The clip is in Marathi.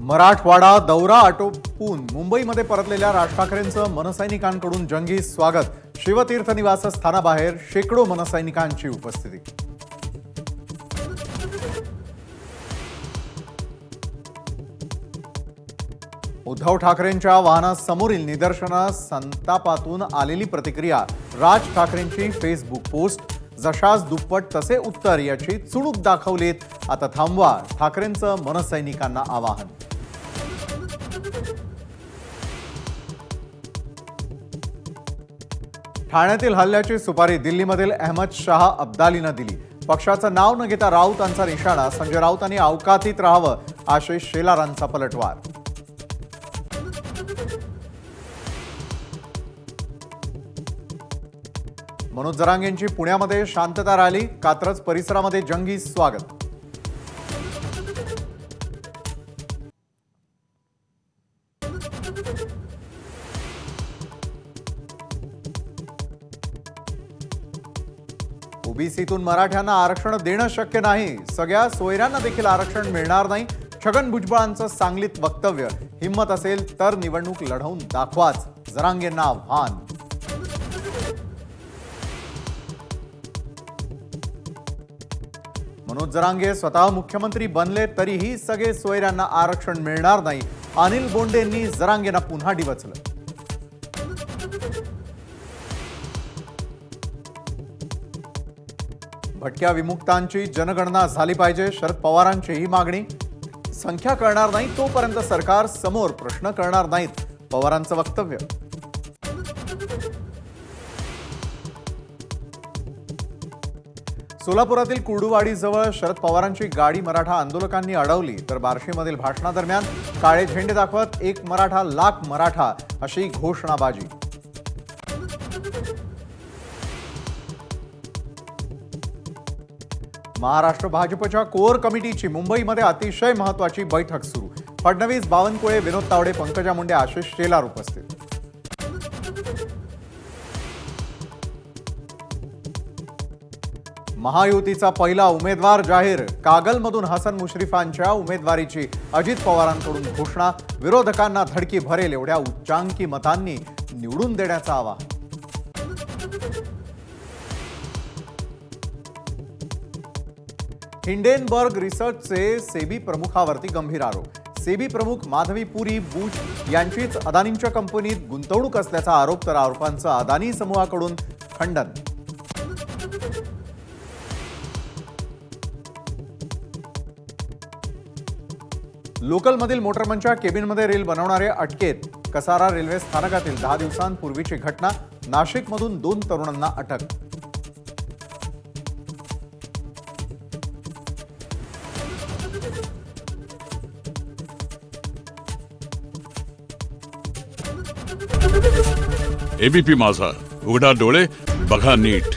मराठवाडा दौरा आटोपून मुंबईमध्ये परतलेल्या राज ठाकरेंचं मनसैनिकांकडून जंगी स्वागत। शिवतीर्थ निवासस्थानाबाहेर शेकडो मनसैनिकांची उपस्थिती। उद्धव ठाकरेंच्या वाहनासमोरील निदर्शनास संतापातून आलेली प्रतिक्रिया। राज ठाकरेंची फेसबुक पोस्ट। जशास दुप्पट तसे उत्तर याची चुणूक दाखवलीत। आता थांबवा, ठाकरेंचं मनसैनिकांना आवाहन। ठाण्यातील हल्ल्याची सुपारी दिल्लीमधील अहमद शाह अब्दालीनं दिली। पक्षाचं नाव न घेता राऊतांचा निशाणा। संजय राऊतांनी अवकातीत राहावं, आशिष शेलारांचा पलटवार। मनोज जरांगेंची पुण्यामध्ये शांतता रॅली। कात्रज परिसरामध्ये जंगी स्वागत। ओबीसीतून मराठ्यांना आरक्षण देणं शक्य नाही। सगळ्या सोयऱ्यांना देखील आरक्षण मिळणार नाही। छगन भुजबळांचं सांगलीत वक्तव्य। हिम्मत असेल तर निवडणूक लढवून दाखवाच, जरांगेंना आव्हान। मनोज जरांगे स्वतः मुख्यमंत्री बनले तरीही सगळे सोयऱ्यांना आरक्षण मिळणार नाही। अनिल बोंडेंनी जरांगेंना पुन्हा डिवचलं। भटक्या विमुक्तांची जनगणना झाली पाहिजे, शरद पवारांची ही मागणी। संख्या कळणार नाही तोपर्यंत सरकार समोर प्रश्न करणार नाहीत, पवारांचं वक्तव्य। सोलापुरातील कुर्डुवाडीजवळ शरद पवारांची गाडी मराठा आंदोलकांनी अडवली, तर बार्शीमधील भाषणादरम्यान काळे झेंडे दाखवत एक मराठा लाख मराठा अशी घोषणाबाजी। महाराष्ट्र भाजपच्या कोर कमिटीची मुंबईमध्ये अतिशय महत्त्वाची बैठक सुरू। फडणवीस, बावनकुळे, विनोद तावडे, पंकजा मुंडे, आशिष शेलार उपस्थित। महायुतीचा पहिला उमेदवार जाहीर। कागलमधून हसन मुश्रीफांच्या उमेदवारीची अजित पवारांकडून घोषणा। विरोधकांना धडकी भरेल एवढ्या उच्चांकी मतांनी निवडून देण्याचं आवाहन। हिंडेनबर्ग रिसर्चचे सेबी प्रमुखावरती गंभीर आरोप। सेबी प्रमुख माधवी पुरी बुच यांचीच अदानींच्या कंपनीत गुंतवणूक असल्याचा आरोप, तर आरोपांचं अदानी समूहाकडून खंडन। लोकलमधील मोटरमनच्या केबिनमध्ये रील बनवणारे अटकेत। कसारा रेल्वे स्थानकातील 10 दिवसांपूर्वीची घटना। नाशिकमधून 2 तरुणांना अटक। एबीपी माझा, उघडा डोळे बघा नीट।